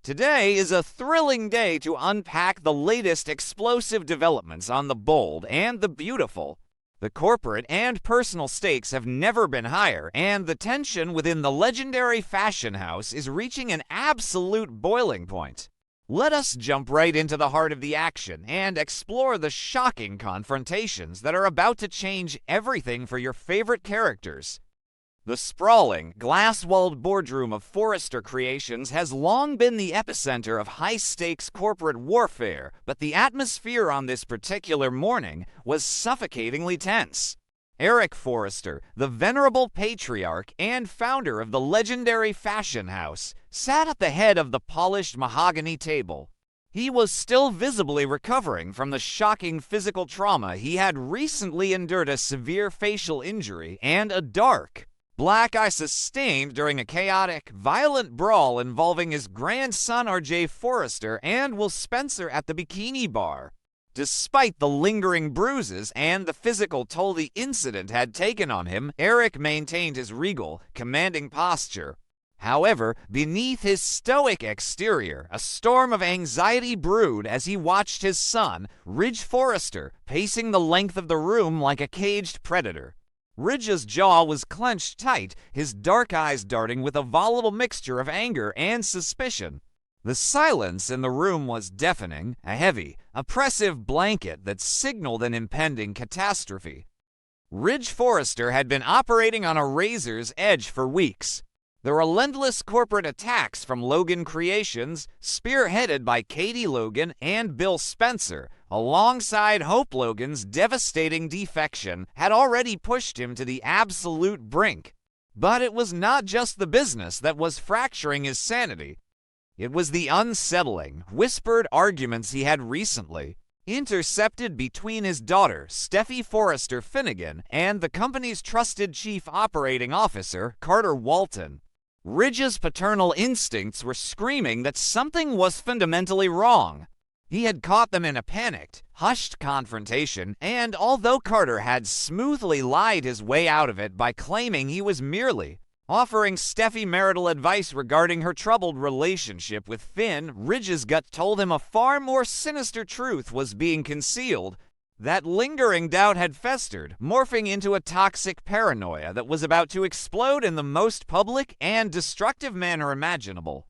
Today is a thrilling day to unpack the latest explosive developments on the bold and the beautiful. The corporate and personal stakes have never been higher, and the tension within the legendary fashion house is reaching an absolute boiling point. Let us jump right into the heart of the action and explore the shocking confrontations that are about to change everything for your favorite characters. The sprawling, glass-walled boardroom of Forrester Creations has long been the epicenter of high-stakes corporate warfare, but the atmosphere on this particular morning was suffocatingly tense. Eric Forrester, the venerable patriarch and founder of the legendary fashion house, sat at the head of the polished mahogany table. He was still visibly recovering from the shocking physical trauma he had recently endured, a severe facial injury and a dark, black eye sustained during a chaotic, violent brawl involving his grandson R.J. Forrester and Will Spencer at the Bikini Bar. Despite the lingering bruises and the physical toll the incident had taken on him, Eric maintained his regal, commanding posture. However, beneath his stoic exterior, a storm of anxiety brewed as he watched his son, Ridge Forrester, pacing the length of the room like a caged predator. Ridge's jaw was clenched tight, his dark eyes darting with a volatile mixture of anger and suspicion. The silence in the room was deafening, a heavy, oppressive blanket that signaled an impending catastrophe. Ridge Forrester had been operating on a razor's edge for weeks. The relentless corporate attacks from Logan Creations, spearheaded by Katie Logan and Bill Spencer, alongside Hope Logan's devastating defection, had already pushed him to the absolute brink. But it was not just the business that was fracturing his sanity. It was the unsettling, whispered arguments he had recently intercepted between his daughter, Steffy Forrester Finnegan, and the company's trusted chief operating officer, Carter Walton. Ridge's paternal instincts were screaming that something was fundamentally wrong. He had caught them in a panicked, hushed confrontation, and although Carter had smoothly lied his way out of it by claiming he was merely offering Steffi marital advice regarding her troubled relationship with Finn, Ridge's gut told him a far more sinister truth was being concealed. That lingering doubt had festered, morphing into a toxic paranoia that was about to explode in the most public and destructive manner imaginable.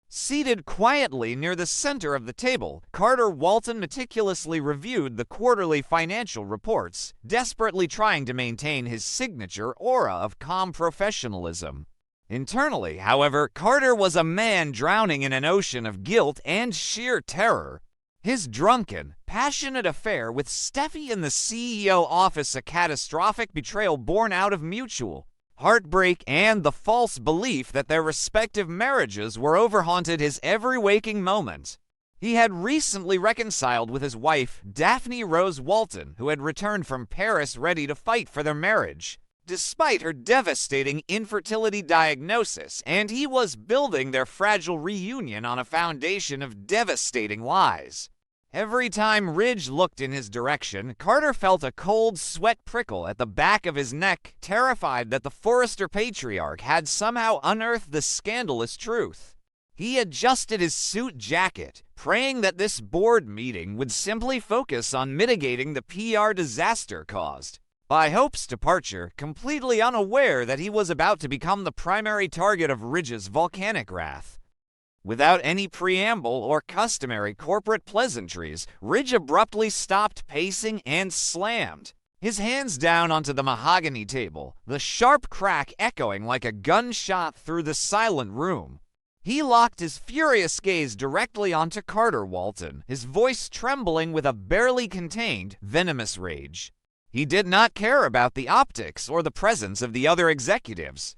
Seated quietly near the center of the table, Carter Walton meticulously reviewed the quarterly financial reports, desperately trying to maintain his signature aura of calm professionalism. Internally, however, Carter was a man drowning in an ocean of guilt and sheer terror. His drunken, passionate affair with Steffi in the CEO office, a catastrophic betrayal born out of mutual heartbreak and the false belief that their respective marriages were over, haunted his every waking moment. He had recently reconciled with his wife, Daphne Rose Walton, who had returned from Paris ready to fight for their marriage, despite her devastating infertility diagnosis, and he was building their fragile reunion on a foundation of devastating lies. Every time Ridge looked in his direction, Carter felt a cold sweat prickle at the back of his neck, terrified that the Forrester patriarch had somehow unearthed the scandalous truth. He adjusted his suit jacket, praying that this board meeting would simply focus on mitigating the PR disaster caused by Hope's departure, completely unaware that he was about to become the primary target of Ridge's volcanic wrath. Without any preamble or customary corporate pleasantries, Ridge abruptly stopped pacing and slammed his hands down onto the mahogany table, the sharp crack echoing like a gunshot through the silent room. He locked his furious gaze directly onto Carter Walton, his voice trembling with a barely contained, venomous rage. He did not care about the optics or the presence of the other executives.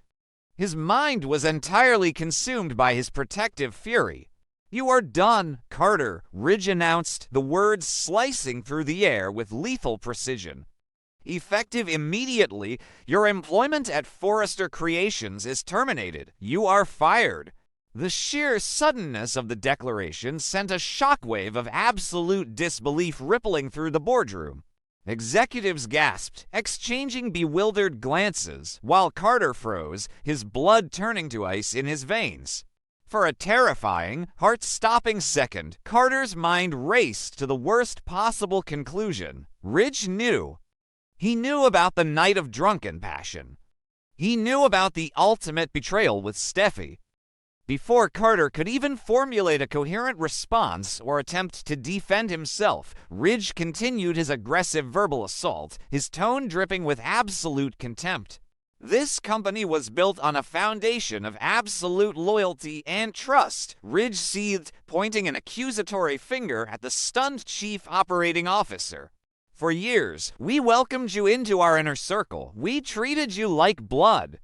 His mind was entirely consumed by his protective fury. "You are done, Carter," Ridge announced, the words slicing through the air with lethal precision. "Effective immediately, your employment at Forrester Creations is terminated. You are fired." The sheer suddenness of the declaration sent a shockwave of absolute disbelief rippling through the boardroom. Executives gasped, exchanging bewildered glances, while Carter froze, his blood turning to ice in his veins. For a terrifying, heart-stopping second, Carter's mind raced to the worst possible conclusion. Ridge knew. He knew about the night of drunken passion. He knew about the ultimate betrayal with Steffy. Before Carter could even formulate a coherent response or attempt to defend himself, Ridge continued his aggressive verbal assault, his tone dripping with absolute contempt. This company was built on a foundation of absolute loyalty and trust, Ridge seethed, pointing an accusatory finger at the stunned chief operating officer. For years, we welcomed you into our inner circle. We treated you like blood.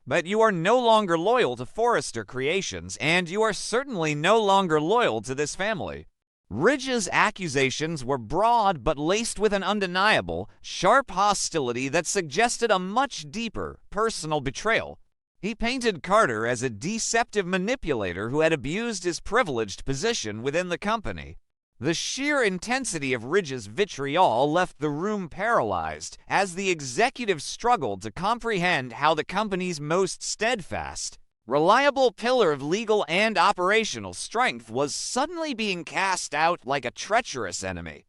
But you are no longer loyal to Forrester Creations, and you are certainly no longer loyal to this family. Ridge's accusations were broad but laced with an undeniable, sharp hostility that suggested a much deeper, personal betrayal. He painted Carter as a deceptive manipulator who had abused his privileged position within the company. The sheer intensity of Ridge's vitriol left the room paralyzed as the executive struggled to comprehend how the company's most steadfast, reliable pillar of legal and operational strength was suddenly being cast out like a treacherous enemy.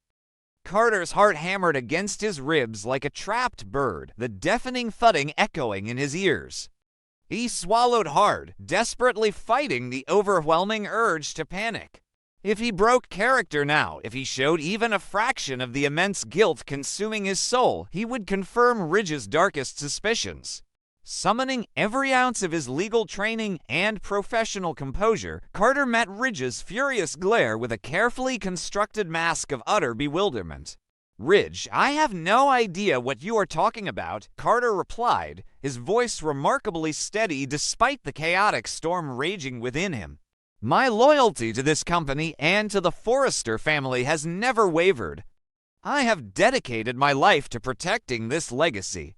Carter's heart hammered against his ribs like a trapped bird, the deafening thudding echoing in his ears. He swallowed hard, desperately fighting the overwhelming urge to panic. If he broke character now, if he showed even a fraction of the immense guilt consuming his soul, he would confirm Ridge's darkest suspicions. Summoning every ounce of his legal training and professional composure, Carter met Ridge's furious glare with a carefully constructed mask of utter bewilderment. "Ridge, I have no idea what you are talking about," Carter replied, his voice remarkably steady despite the chaotic storm raging within him. "My loyalty to this company and to the Forrester family has never wavered. I have dedicated my life to protecting this legacy.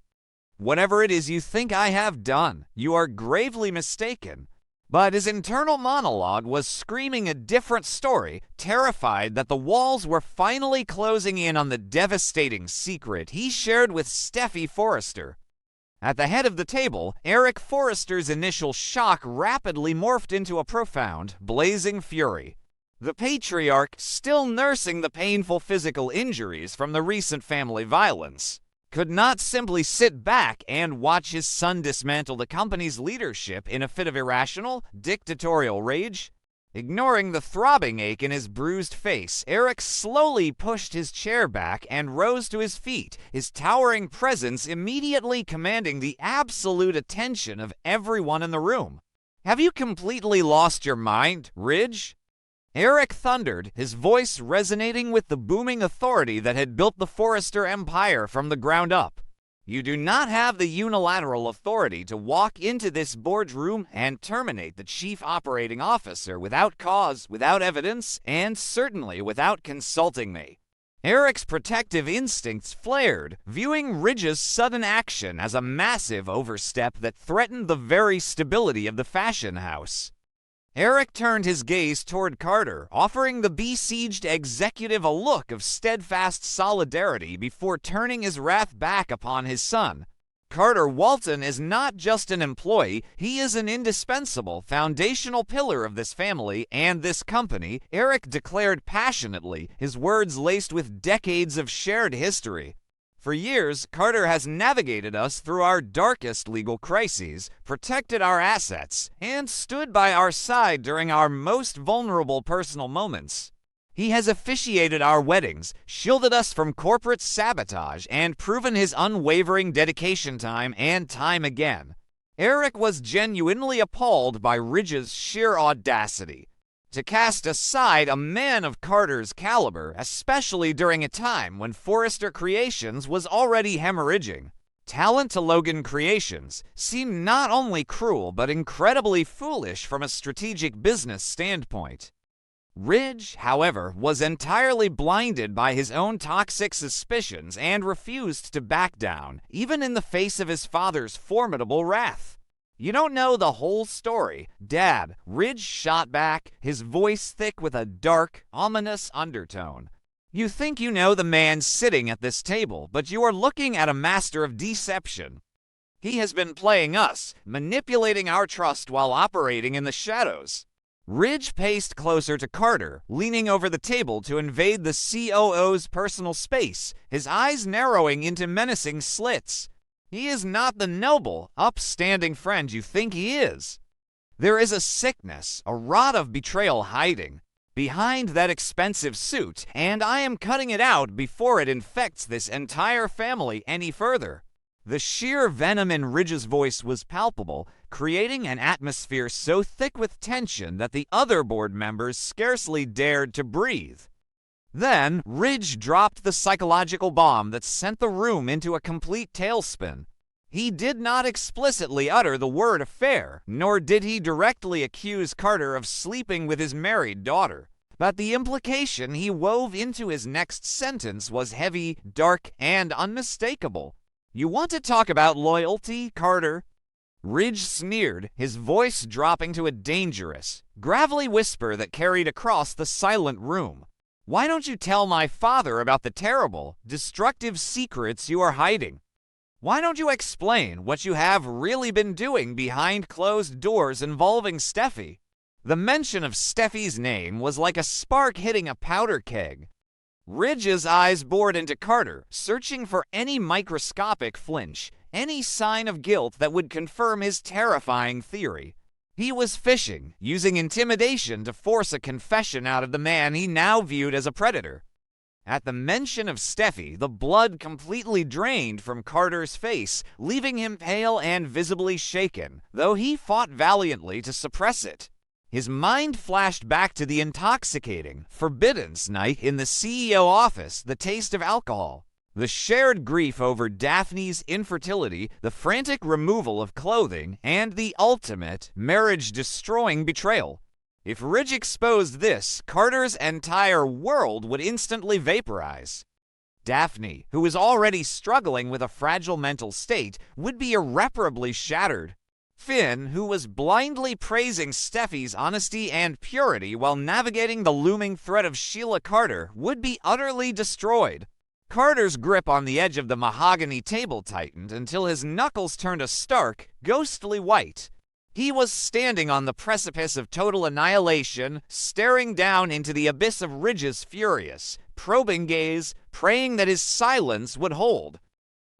Whatever it is you think I have done, you are gravely mistaken." But his internal monologue was screaming a different story, terrified that the walls were finally closing in on the devastating secret he shared with Steffy Forrester. At the head of the table, Eric Forrester's initial shock rapidly morphed into a profound, blazing fury. The patriarch, still nursing the painful physical injuries from the recent family violence, could not simply sit back and watch his son dismantle the company's leadership in a fit of irrational, dictatorial rage. Ignoring the throbbing ache in his bruised face, Eric slowly pushed his chair back and rose to his feet, his towering presence immediately commanding the absolute attention of everyone in the room. "Have you completely lost your mind, Ridge?" Eric thundered, his voice resonating with the booming authority that had built the Forrester empire from the ground up. "You do not have the unilateral authority to walk into this boardroom and terminate the chief operating officer without cause, without evidence, and certainly without consulting me." Eric's protective instincts flared, viewing Ridge's sudden action as a massive overstep that threatened the very stability of the fashion house. Eric turned his gaze toward Carter, offering the besieged executive a look of steadfast solidarity before turning his wrath back upon his son. "Carter Walton is not just an employee, he is an indispensable, foundational pillar of this family and this company," Eric declared passionately, his words laced with decades of shared history. "For years, Carter has navigated us through our darkest legal crises, protected our assets, and stood by our side during our most vulnerable personal moments. He has officiated our weddings, shielded us from corporate sabotage, and proven his unwavering dedication time and time again." Eric was genuinely appalled by Ridge's sheer audacity. To cast aside a man of Carter's caliber, especially during a time when Forrester Creations was already hemorrhaging. Talent to Logan Creations seemed not only cruel but incredibly foolish from a strategic business standpoint. Ridge, however, was entirely blinded by his own toxic suspicions and refused to back down, even in the face of his father's formidable wrath. "You don't know the whole story, Dad," Ridge shot back, his voice thick with a dark, ominous undertone. "You think you know the man sitting at this table, but you are looking at a master of deception. He has been playing us, manipulating our trust while operating in the shadows. Ridge paced closer to Carter, leaning over the table to invade the COO's personal space, his eyes narrowing into menacing slits. He is not the noble, upstanding friend you think he is. There is a sickness, a rot of betrayal hiding behind that expensive suit, and I am cutting it out before it infects this entire family any further. The sheer venom in Ridge's voice was palpable, creating an atmosphere so thick with tension that the other board members scarcely dared to breathe. Then, Ridge dropped the psychological bomb that sent the room into a complete tailspin. He did not explicitly utter the word affair, nor did he directly accuse Carter of sleeping with his married daughter. But the implication he wove into his next sentence was heavy, dark, and unmistakable. "You want to talk about loyalty, Carter?" Ridge sneered, his voice dropping to a dangerous, gravelly whisper that carried across the silent room. "Why don't you tell my father about the terrible, destructive secrets you are hiding? Why don't you explain what you have really been doing behind closed doors involving Steffy?" The mention of Steffy's name was like a spark hitting a powder keg. Ridge's eyes bored into Carter, searching for any microscopic flinch, any sign of guilt that would confirm his terrifying theory. He was fishing, using intimidation to force a confession out of the man he now viewed as a predator. At the mention of Steffy, the blood completely drained from Carter's face, leaving him pale and visibly shaken, though he fought valiantly to suppress it. His mind flashed back to the intoxicating, forbidden night in the CEO office, the taste of alcohol, the shared grief over Daphne's infertility, the frantic removal of clothing, and the ultimate, marriage-destroying betrayal. If Ridge exposed this, Carter's entire world would instantly vaporize. Daphne, who was already struggling with a fragile mental state, would be irreparably shattered. Finn, who was blindly praising Steffy's honesty and purity while navigating the looming threat of Sheila Carter, would be utterly destroyed. Carter's grip on the edge of the mahogany table tightened until his knuckles turned a stark, ghostly white. He was standing on the precipice of total annihilation, staring down into the abyss of Ridge's furious, probing gaze, praying that his silence would hold.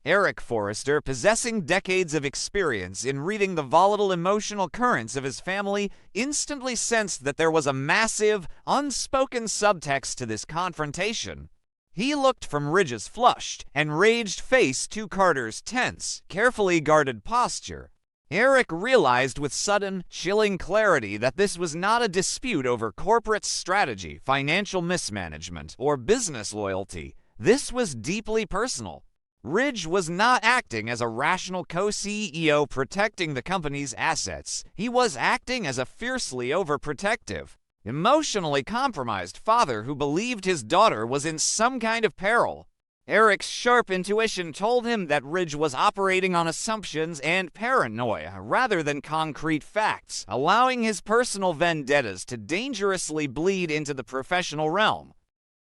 Eric Forrester, possessing decades of experience in reading the volatile emotional currents of his family, instantly sensed that there was a massive, unspoken subtext to this confrontation. He looked from Ridge's flushed, enraged face to Carter's tense, carefully guarded posture. Eric realized with sudden, chilling clarity that this was not a dispute over corporate strategy, financial mismanagement, or business loyalty. This was deeply personal. Ridge was not acting as a rational co-CEO protecting the company's assets. He was acting as a fiercely overprotective, emotionally compromised father who believed his daughter was in some kind of peril. Eric's sharp intuition told him that Ridge was operating on assumptions and paranoia rather than concrete facts, allowing his personal vendettas to dangerously bleed into the professional realm.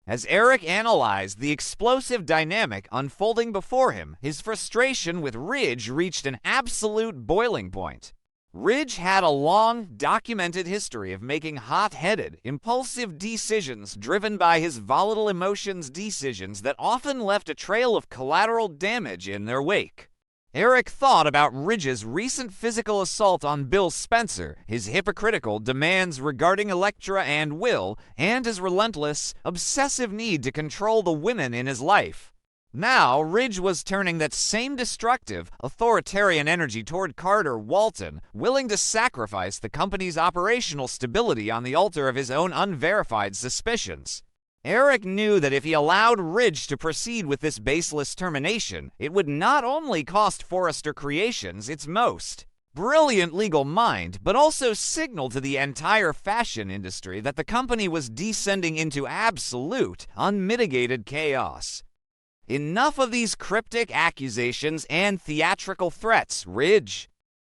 As Eric analyzed the explosive dynamic unfolding before him, his frustration with Ridge reached an absolute boiling point. Ridge had a long, documented history of making hot-headed, impulsive decisions driven by his volatile emotions, decisions that often left a trail of collateral damage in their wake. Eric thought about Ridge's recent physical assault on Bill Spencer, his hypocritical demands regarding Elektra and Will, and his relentless, obsessive need to control the women in his life. Now, Ridge was turning that same destructive, authoritarian energy toward Carter Walton, willing to sacrifice the company's operational stability on the altar of his own unverified suspicions. Eric knew that if he allowed Ridge to proceed with this baseless termination, it would not only cost Forrester Creations its most brilliant legal mind, but also signal to the entire fashion industry that the company was descending into absolute, unmitigated chaos. Enough of these cryptic accusations and theatrical threats, Ridge.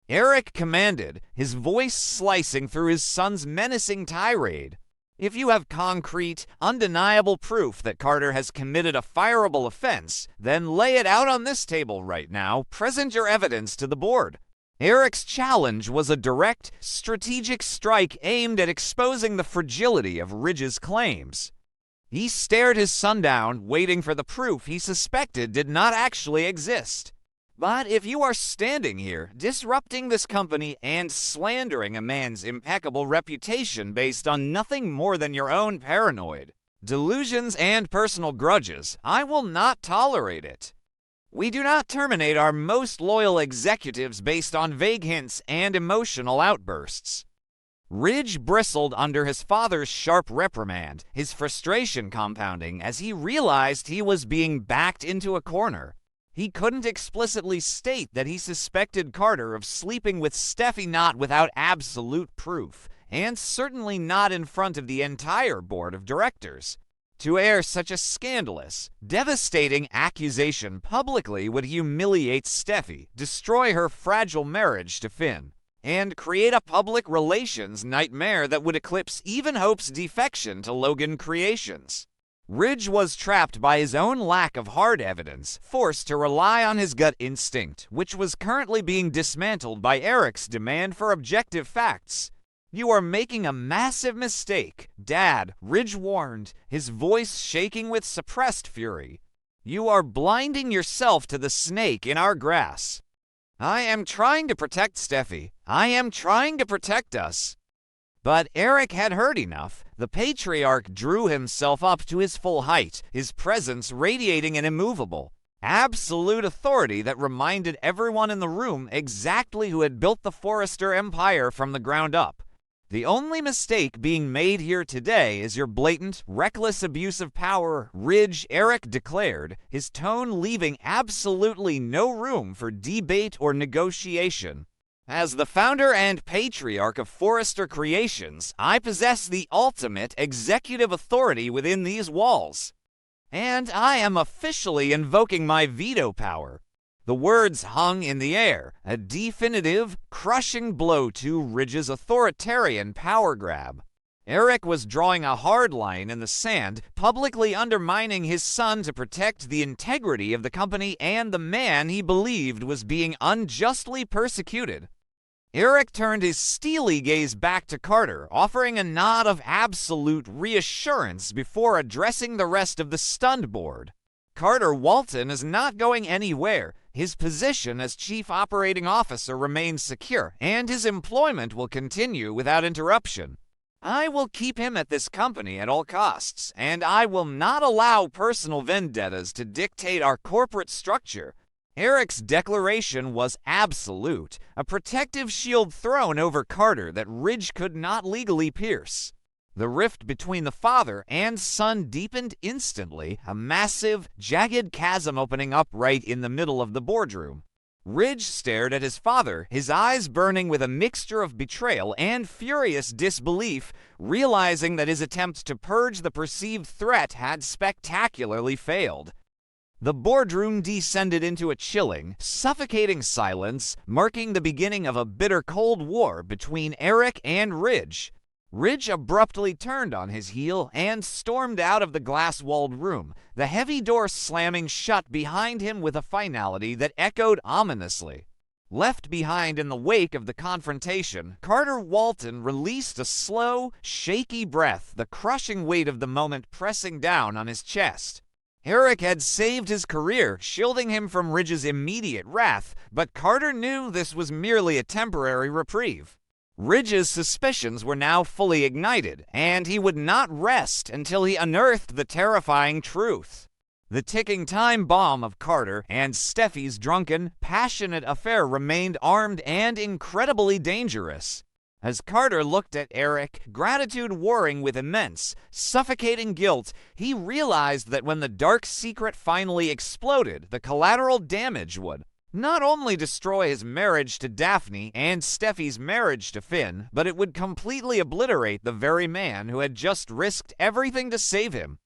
Eric commanded, his voice slicing through his son's menacing tirade. If you have concrete, undeniable proof that Carter has committed a fireable offense, then lay it out on this table right now. Present your evidence to the board. Eric's challenge was a direct, strategic strike aimed at exposing the fragility of Ridge's claims. He stared his son down, waiting for the proof he suspected did not actually exist. But if you are standing here, disrupting this company and slandering a man's impeccable reputation based on nothing more than your own paranoid delusions and personal grudges, I will not tolerate it. We do not terminate our most loyal executives based on vague hints and emotional outbursts. Ridge bristled under his father's sharp reprimand, his frustration compounding as he realized he was being backed into a corner. He couldn't explicitly state that he suspected Carter of sleeping with Steffy, not without absolute proof, and certainly not in front of the entire board of directors. To air such a scandalous, devastating accusation publicly would humiliate Steffy, destroy her fragile marriage to Finn, and create a public relations nightmare that would eclipse even Hope's defection to Logan Creations. Ridge was trapped by his own lack of hard evidence, forced to rely on his gut instinct, which was currently being dismantled by Eric's demand for objective facts. You are making a massive mistake, Dad, Ridge warned, his voice shaking with suppressed fury. You are blinding yourself to the snake in our grass. I am trying to protect Steffy. I am trying to protect us. But Eric had heard enough. The patriarch drew himself up to his full height, his presence radiating an immovable, absolute authority that reminded everyone in the room exactly who had built the Forrester empire from the ground up. The only mistake being made here today is your blatant, reckless abuse of power, Ridge, Eric declared, his tone leaving absolutely no room for debate or negotiation. As the founder and patriarch of Forrester Creations, I possess the ultimate executive authority within these walls. And I am officially invoking my veto power. The words hung in the air, a definitive, crushing blow to Ridge's authoritarian power grab. Eric was drawing a hard line in the sand, publicly undermining his son to protect the integrity of the company and the man he believed was being unjustly persecuted. Eric turned his steely gaze back to Carter, offering a nod of absolute reassurance before addressing the rest of the stunned board. Carter Walton is not going anywhere. His position as Chief Operating Officer remains secure, and his employment will continue without interruption. I will keep him at this company at all costs, and I will not allow personal vendettas to dictate our corporate structure. Eric's declaration was absolute, a protective shield thrown over Carter that Ridge could not legally pierce. The rift between the father and son deepened instantly, a massive, jagged chasm opening up right in the middle of the boardroom. Ridge stared at his father, his eyes burning with a mixture of betrayal and furious disbelief, realizing that his attempt to purge the perceived threat had spectacularly failed. The boardroom descended into a chilling, suffocating silence, marking the beginning of a bitter Cold War between Eric and Ridge. Ridge abruptly turned on his heel and stormed out of the glass-walled room, the heavy door slamming shut behind him with a finality that echoed ominously. Left behind in the wake of the confrontation, Carter Walton released a slow, shaky breath, the crushing weight of the moment pressing down on his chest. Eric had saved his career, shielding him from Ridge's immediate wrath, but Carter knew this was merely a temporary reprieve. Ridge's suspicions were now fully ignited, and he would not rest until he unearthed the terrifying truth. The ticking time bomb of Carter and Steffy's drunken, passionate affair remained armed and incredibly dangerous. As Carter looked at Eric, gratitude warring with immense, suffocating guilt, he realized that when the dark secret finally exploded, the collateral damage would not only destroy his marriage to Daphne and Steffy's marriage to Finn, but it would completely obliterate the very man who had just risked everything to save him.